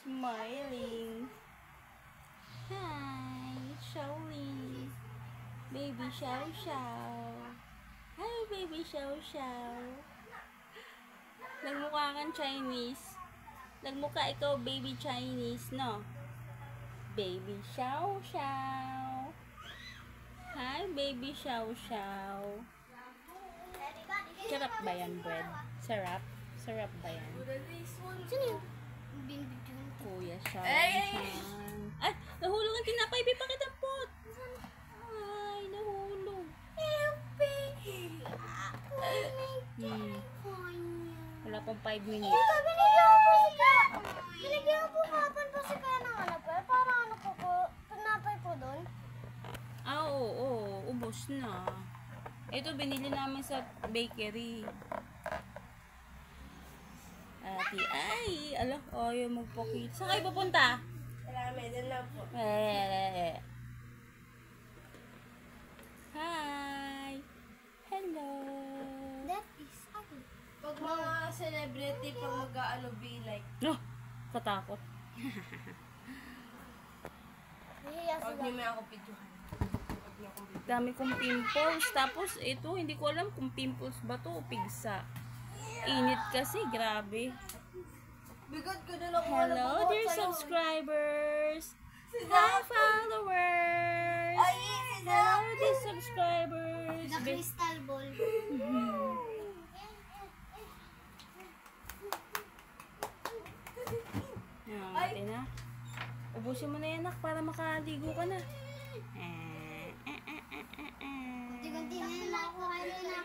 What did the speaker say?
Smiling. Hi, Shaolin. Baby Xiao Xiao. Hi, baby Xiao Xiao. Nagmukha kang Chinese. Nagmukha ikaw baby Chinese, no? Baby Xiao Xiao. Hi, baby Xiao Xiao. Sarap ba yan, bread? Sarap? Sarap ba yan? Sino yung binibigyan? Kuya Xiao Xiao. Ay! Nahulog ang tinapay! Ipakit ang pot! Ay, nahulog. Wala pang 5 minutes. Binigyan po kapan po si kaya ng ano pa? Parang ano po, tinapay po doon. Ah, oo. Ubos na. Ito, binili namin sa bakery. Ate, ay! Ala, ayaw magpakit. Saan kayo pupunta? Marami, doon lang po. Hi! Hello! That is ugly. Pag mga celebrity, pag mag-ano be like, No! Katakot. Nahiya pag sila. niyo may ako picturehan. Pag niyo akong video. Dami kong pimples. Tapos, ito, hindi ko alam kung pimples ba to o pigsa. Init kasi, grabe. Bigod ko na lang Hello, dear subscribers! Hi, followers! Ay, Hello, dear subscribers! The crystal ball. Ate na. Ubusin mo na yan, nak, para makaligo ka na. Gunti-gunti na yun ako kayo na